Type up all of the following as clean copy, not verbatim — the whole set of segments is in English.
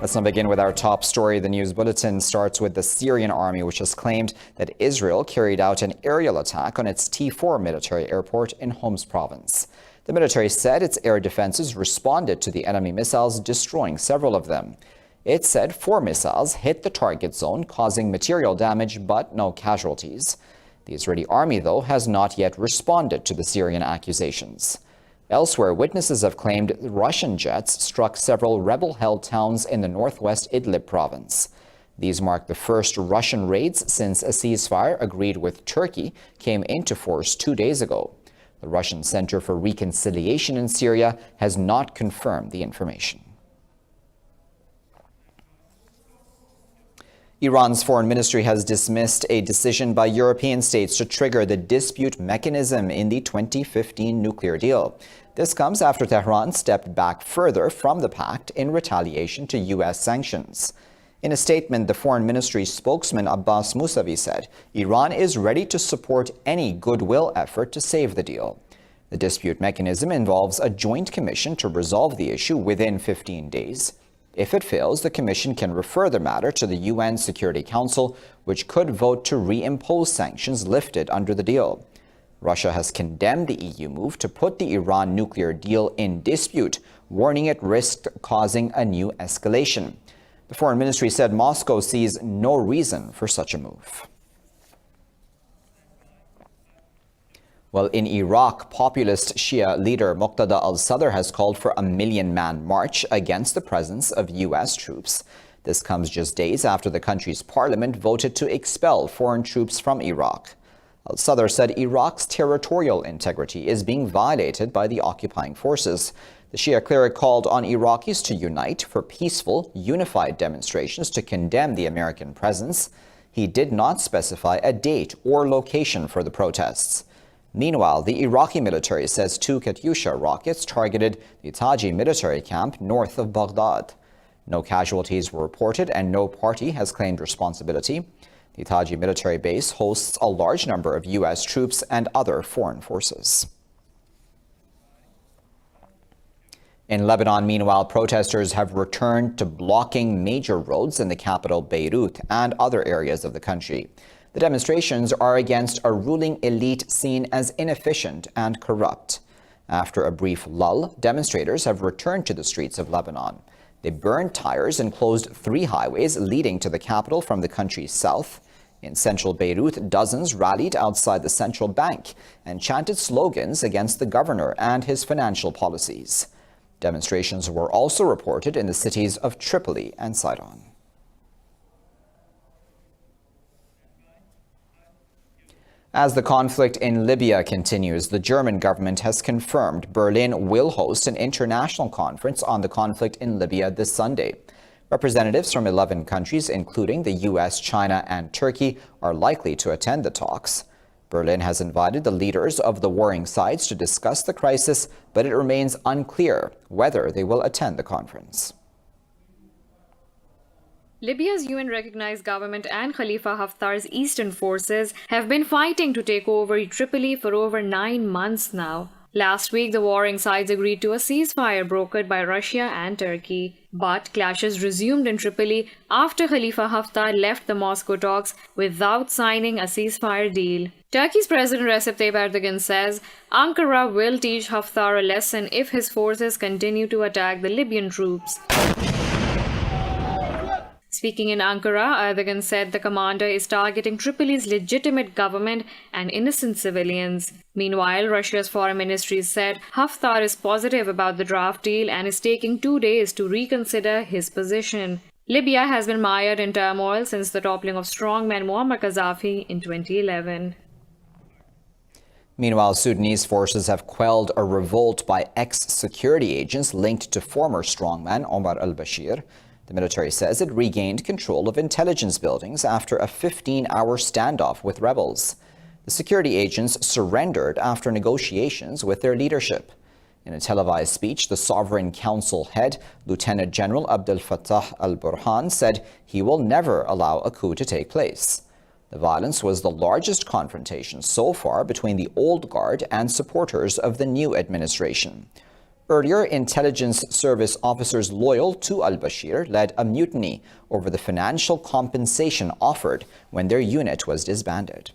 Let's now begin with our top story. The news bulletin starts with the Syrian army, which has claimed that Israel carried out an aerial attack on its T4 military airport in Homs province. The military said its air defenses responded to the enemy missiles, destroying several of them. It said 4 missiles hit the target zone, causing material damage but no casualties. The Israeli army, though, has not yet responded to the Syrian accusations. Elsewhere, witnesses have claimed Russian jets struck several rebel-held towns in the northwest Idlib province. These mark the first Russian raids since a ceasefire agreed with Turkey came into force 2 days ago. The Russian Center for Reconciliation in Syria has not confirmed the information. Iran's foreign ministry has dismissed a decision by European states to trigger the dispute mechanism in the 2015 nuclear deal. This comes after Tehran stepped back further from the pact in retaliation to U.S. sanctions. In a statement, the foreign ministry spokesman Abbas Mousavi said Iran is ready to support any goodwill effort to save the deal. The dispute mechanism involves a joint commission to resolve the issue within 15 days. If it fails, the commission can refer the matter to the UN Security Council, which could vote to reimpose sanctions lifted under the deal. Russia has condemned the EU move to put the Iran nuclear deal in dispute, warning it risked causing a new escalation. The foreign ministry said Moscow sees no reason for such a move. Well, in Iraq, populist Shia leader Muqtada al-Sadr has called for a 1 million-man march against the presence of U.S. troops. This comes just days after the country's parliament voted to expel foreign troops from Iraq. Al-Sadr said Iraq's territorial integrity is being violated by the occupying forces. The Shia cleric called on Iraqis to unite for peaceful, unified demonstrations to condemn the American presence. He did not specify a date or location for the protests. Meanwhile, the Iraqi military says 2 Katyusha rockets targeted the Taji military camp north of Baghdad. No casualties were reported and no party has claimed responsibility. The Taji military base hosts a large number of U.S. troops and other foreign forces. In Lebanon, meanwhile, protesters have returned to blocking major roads in the capital Beirut and other areas of the country. The demonstrations are against a ruling elite seen as inefficient and corrupt. After a brief lull, demonstrators have returned to the streets of Lebanon. They burned tires and closed 3 highways leading to the capital from the country's south. In central Beirut, dozens rallied outside the central bank and chanted slogans against the governor and his financial policies. Demonstrations were also reported in the cities of Tripoli and Sidon. As the conflict in Libya continues, the German government has confirmed Berlin will host an international conference on the conflict in Libya this Sunday. Representatives from 11 countries, including the U.S., China, and Turkey, are likely to attend the talks. Berlin has invited the leaders of the warring sides to discuss the crisis, but it remains unclear whether they will attend the conference. Libya's UN-recognized government and Khalifa Haftar's eastern forces have been fighting to take over Tripoli for over 9 months now. Last week, the warring sides agreed to a ceasefire brokered by Russia and Turkey. But clashes resumed in Tripoli after Khalifa Haftar left the Moscow talks without signing a ceasefire deal. Turkey's President Recep Tayyip Erdogan says Ankara will teach Haftar a lesson if his forces continue to attack the Libyan troops. Speaking in Ankara, Erdogan said the commander is targeting Tripoli's legitimate government and innocent civilians. Meanwhile, Russia's foreign ministry said Haftar is positive about the draft deal and is taking 2 days to reconsider his position. Libya has been mired in turmoil since the toppling of strongman Muammar Gaddafi in 2011. Meanwhile, Sudanese forces have quelled a revolt by ex-security agents linked to former strongman Omar al-Bashir. The military says it regained control of intelligence buildings after a 15-hour standoff with rebels. The security agents surrendered after negotiations with their leadership. In a televised speech, the Sovereign Council head, Lieutenant General Abdel Fattah al-Burhan, said he will never allow a coup to take place. The violence was the largest confrontation so far between the old guard and supporters of the new administration. Earlier, intelligence service officers loyal to al-Bashir led a mutiny over the financial compensation offered when their unit was disbanded.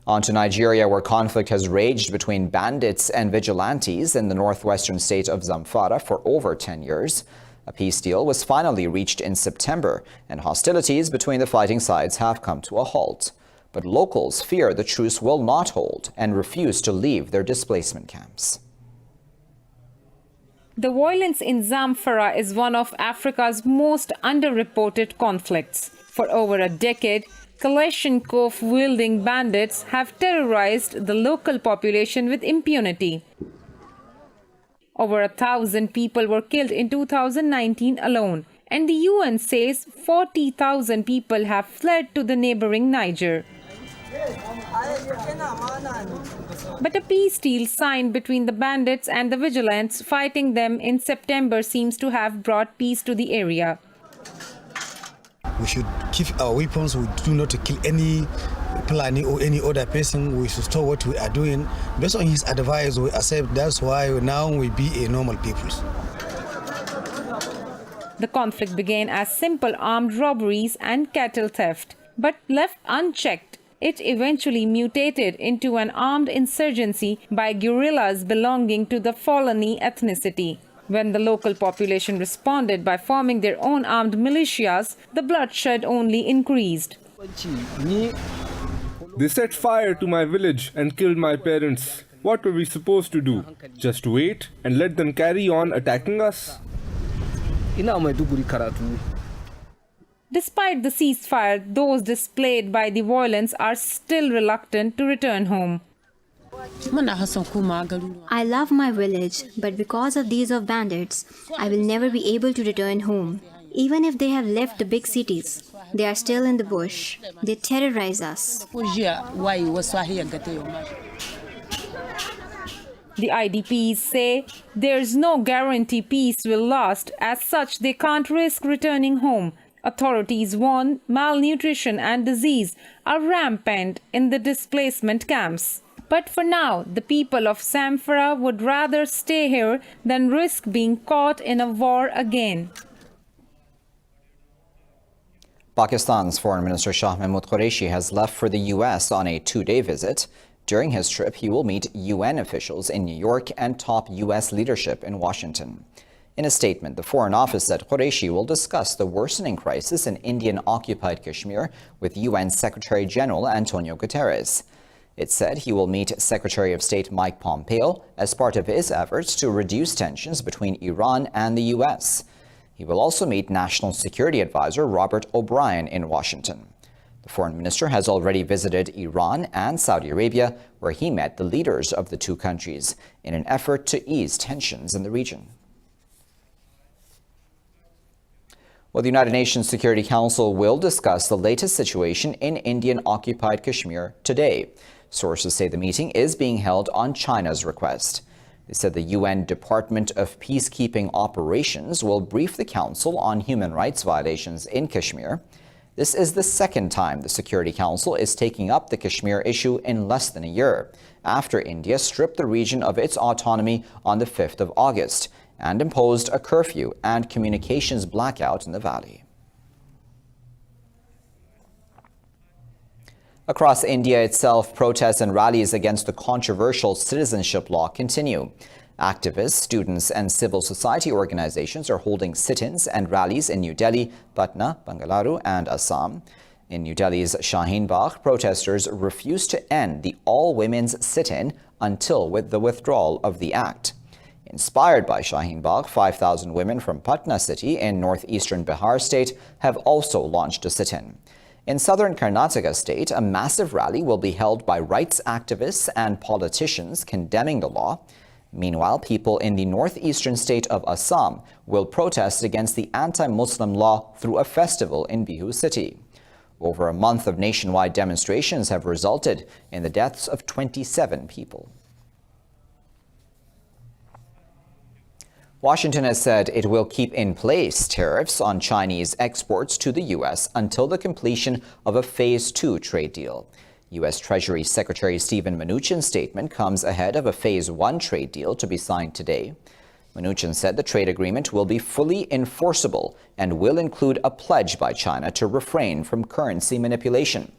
On to Nigeria, where conflict has raged between bandits and vigilantes in the northwestern state of Zamfara for over 10 years. A peace deal was finally reached in September, and hostilities between the fighting sides have come to a halt. But locals fear the truce will not hold and refuse to leave their displacement camps. The violence in Zamfara is one of Africa's most underreported conflicts. For over a decade, Kalashnikov-wielding bandits have terrorized the local population with impunity. Over 1,000 people were killed in 2019 alone, and the UN says 40,000 people have fled to the neighboring Niger. But a peace deal signed between the bandits and the vigilantes fighting them in September seems to have brought peace to the area. We should keep our weapons. We do not kill any Fulani or any other person. We should stop what we are doing. Based on his advice, we accept. That's why now we be a normal people. The conflict began as simple armed robberies and cattle theft, but left unchecked, it eventually mutated into an armed insurgency by guerrillas belonging to the Fulani ethnicity. When the local population responded by forming their own armed militias, the bloodshed only increased. They set fire to my village and killed my parents. What were we supposed to do? Just wait and let them carry on attacking us? Despite the ceasefire, those displaced by the violence are still reluctant to return home. I love my village, but because of these of bandits, I will never be able to return home. Even if they have left the big cities, they are still in the bush. They terrorize us. The IDPs say there's no guarantee peace will last. As such, they can't risk returning home. Authorities warn malnutrition and disease are rampant in the displacement camps. But for now, the people of Zamfara would rather stay here than risk being caught in a war again. Pakistan's Foreign Minister Shah Mahmood Qureshi has left for the U.S. on a 2-day visit. During his trip, he will meet UN officials in New York and top U.S. leadership in Washington. In a statement, the Foreign Office said Qureshi will discuss the worsening crisis in Indian-occupied Kashmir with UN Secretary-General Antonio Guterres. It said he will meet Secretary of State Mike Pompeo as part of his efforts to reduce tensions between Iran and the U.S. He will also meet National Security Advisor Robert O'Brien in Washington. The foreign minister has already visited Iran and Saudi Arabia, where he met the leaders of the two countries in an effort to ease tensions in the region. Well, the United Nations Security Council will discuss the latest situation in Indian-occupied Kashmir today. Sources say the meeting is being held on China's request. They said the UN Department of Peacekeeping Operations will brief the Council on human rights violations in Kashmir. This is the second time the Security Council is taking up the Kashmir issue in less than a year, after India stripped the region of its autonomy on the 5th of August and imposed a curfew and communications blackout in the valley. Across India itself, protests and rallies against the controversial citizenship law continue. Activists, students, and civil society organizations are holding sit-ins and rallies in New Delhi, Patna, Bengaluru, and Assam. In New Delhi's Shaheen Bagh, protesters refuse to end the all-women's sit-in until with the withdrawal of the act. Inspired by Shaheen Bagh, 5,000 women from Patna city in northeastern Bihar state have also launched a sit-in. In southern Karnataka state, a massive rally will be held by rights activists and politicians condemning the law. Meanwhile, people in the northeastern state of Assam will protest against the anti-Muslim law through a festival in Bihu city. Over a month of nationwide demonstrations have resulted in the deaths of 27 people. Washington has said it will keep in place tariffs on Chinese exports to the U.S. until the completion of a Phase 2 trade deal. U.S. Treasury Secretary Steven Mnuchin's statement comes ahead of a Phase 1 trade deal to be signed today. Mnuchin said the trade agreement will be fully enforceable and will include a pledge by China to refrain from currency manipulation.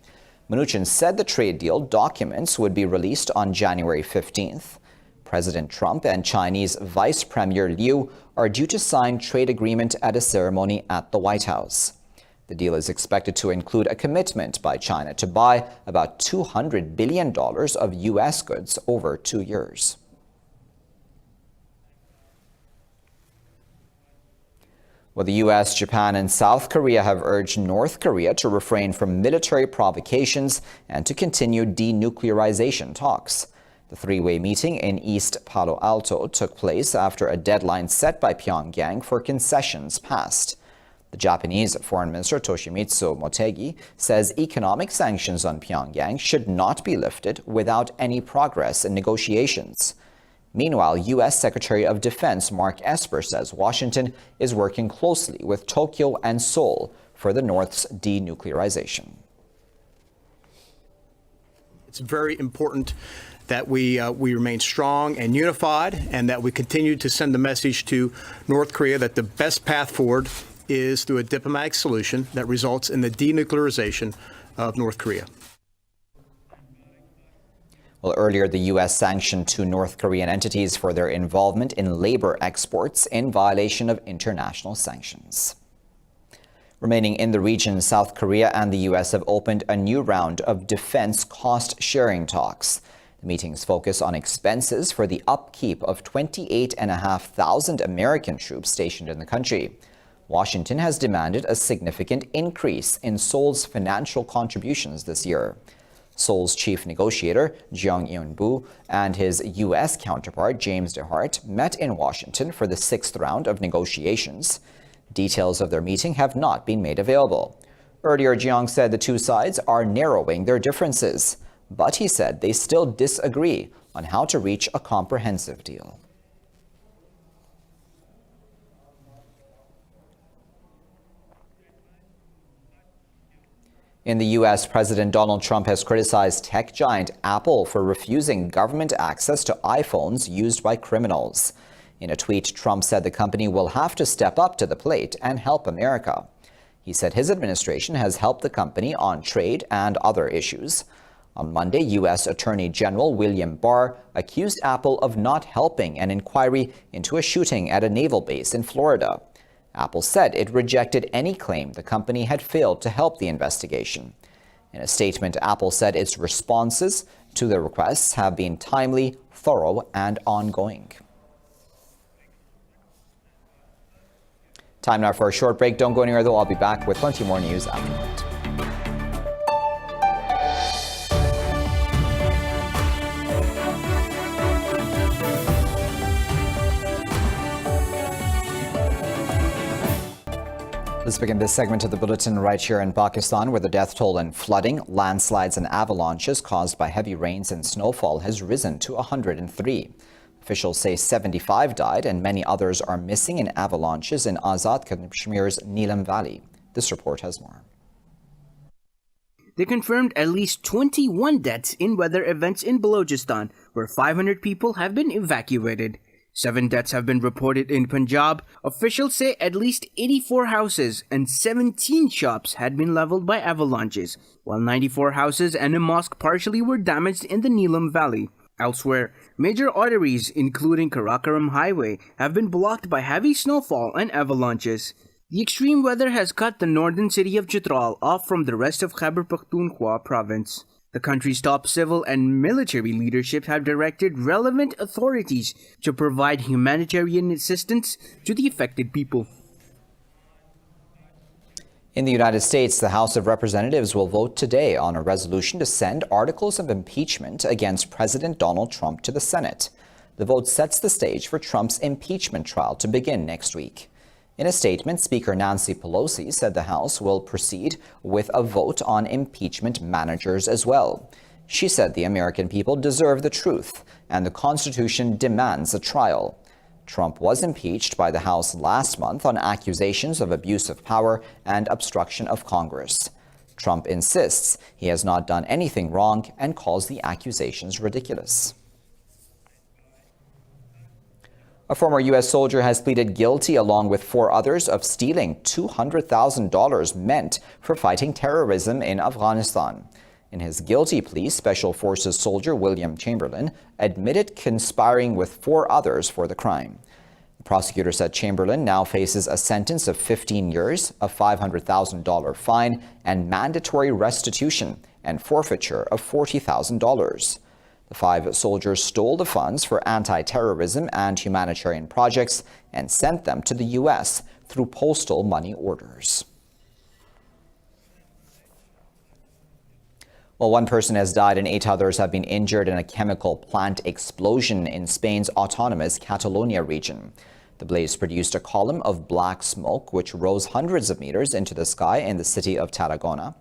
Mnuchin said the trade deal documents would be released on January 15th. President Trump and Chinese Vice Premier Liu are due to sign trade agreement at a ceremony at the White House. The deal is expected to include a commitment by China to buy about $200 billion of U.S. goods over 2 years. Well, the U.S., Japan, and South Korea have urged North Korea to refrain from military provocations and to continue denuclearization talks. The three-way meeting in East Palo Alto took place after a deadline set by Pyongyang for concessions passed. The Japanese Foreign Minister Toshimitsu Motegi says economic sanctions on Pyongyang should not be lifted without any progress in negotiations. Meanwhile, U.S. Secretary of Defense Mark Esper says Washington is working closely with Tokyo and Seoul for the North's denuclearization. It's very important that we remain strong and unified, and that we continue to send the message to North Korea that the best path forward is through a diplomatic solution that results in the denuclearization of North Korea. Well, earlier, the U.S. sanctioned 2 North Korean entities for their involvement in labor exports in violation of international sanctions. Remaining in the region, South Korea and the U.S. have opened a new round of defense cost-sharing talks. The meetings focus on expenses for the upkeep of 28,500 American troops stationed in the country. Washington has demanded a significant increase in Seoul's financial contributions this year. Seoul's chief negotiator, Jeong Eun-bu, and his U.S. counterpart, James DeHart, met in Washington for the 6th round of negotiations. Details of their meeting have not been made available. Earlier, Jeong said the two sides are narrowing their differences, but he said they still disagree on how to reach a comprehensive deal. In the U.S., President Donald Trump has criticized tech giant Apple for refusing government access to iPhones used by criminals. In a tweet, Trump said the company will have to step up to the plate and help America. He said his administration has helped the company on trade and other issues. On Monday, U.S. Attorney General William Barr accused Apple of not helping an inquiry into a shooting at a naval base in Florida. Apple said it rejected any claim the company had failed to help the investigation. In a statement, Apple said its responses to the requests have been timely, thorough, and ongoing. Time now for a short break. Don't go anywhere, though. I'll be back with plenty more news after that. Let's begin this segment of the Bulletin right here in Pakistan, where the death toll in flooding, landslides and avalanches caused by heavy rains and snowfall has risen to 103. Officials say 75 died and many others are missing in avalanches in Azad Kashmir's Neelam Valley. This report has more. They confirmed at least 21 deaths in weather events in Balochistan, where 500 people have been evacuated. 7 deaths have been reported in Punjab. Officials say at least 84 houses and 17 shops had been leveled by avalanches, while 94 houses and a mosque partially were damaged in the Neelam Valley. Elsewhere, major arteries, including Karakoram Highway, have been blocked by heavy snowfall and avalanches. The extreme weather has cut the northern city of Chitral off from the rest of Khyber Pakhtunkhwa province. The country's top civil and military leadership have directed relevant authorities to provide humanitarian assistance to the affected people. In the United States, the House of Representatives will vote today on a resolution to send articles of impeachment against President Donald Trump to the Senate. The vote sets the stage for Trump's impeachment trial to begin next week. In a statement, Speaker Nancy Pelosi said the House will proceed with a vote on impeachment managers as well. She said the American people deserve the truth and the Constitution demands a trial. Trump was impeached by the House last month on accusations of abuse of power and obstruction of Congress. Trump insists he has not done anything wrong and calls the accusations ridiculous. A former U.S. soldier has pleaded guilty along with 4 others of stealing $200,000 meant for fighting terrorism in Afghanistan. In his guilty plea, Special Forces soldier William Chamberlain admitted conspiring with 4 others for the crime. The prosecutor said Chamberlain now faces a sentence of 15 years, a $500,000 fine, and mandatory restitution and forfeiture of $40,000. The 5 soldiers stole the funds for anti-terrorism and humanitarian projects and sent them to the U.S. through postal money orders. Well, 1 person has died and 8 others have been injured in a chemical plant explosion in Spain's autonomous Catalonia region. The blaze produced a column of black smoke which rose hundreds of meters into the sky in the city of Tarragona.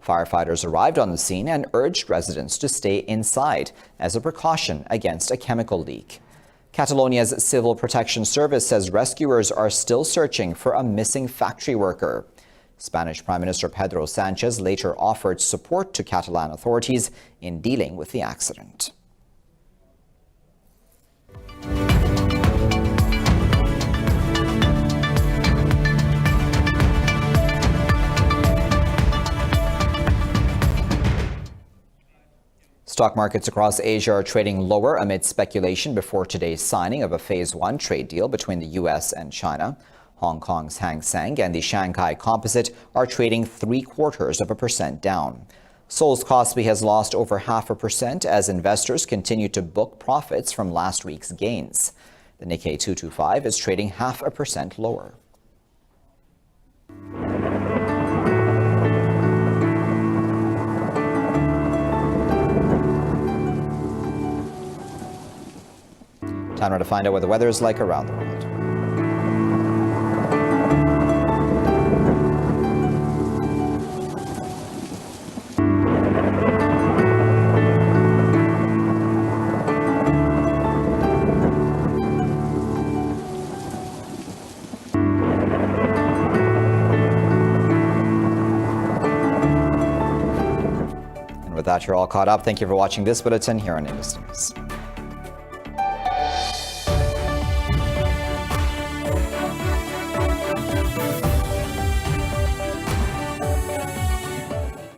Firefighters arrived on the scene and urged residents to stay inside as a precaution against a chemical leak. Catalonia's Civil Protection Service says rescuers are still searching for a missing factory worker. Spanish Prime Minister Pedro Sanchez later offered support to Catalan authorities in dealing with the accident. Stock markets across Asia are trading lower amid speculation before today's signing of a Phase 1 trade deal between the U.S. and China. Hong Kong's Hang Seng and the Shanghai Composite are trading 0.75% down. Seoul's Kospi has lost over 0.5% as investors continue to book profits from last week's gains. The Nikkei 225 is trading 0.5% lower. Time now to find out what the weather is like around the world. And with that, you're all caught up. Thank you for watching this bulletin here on Indus News.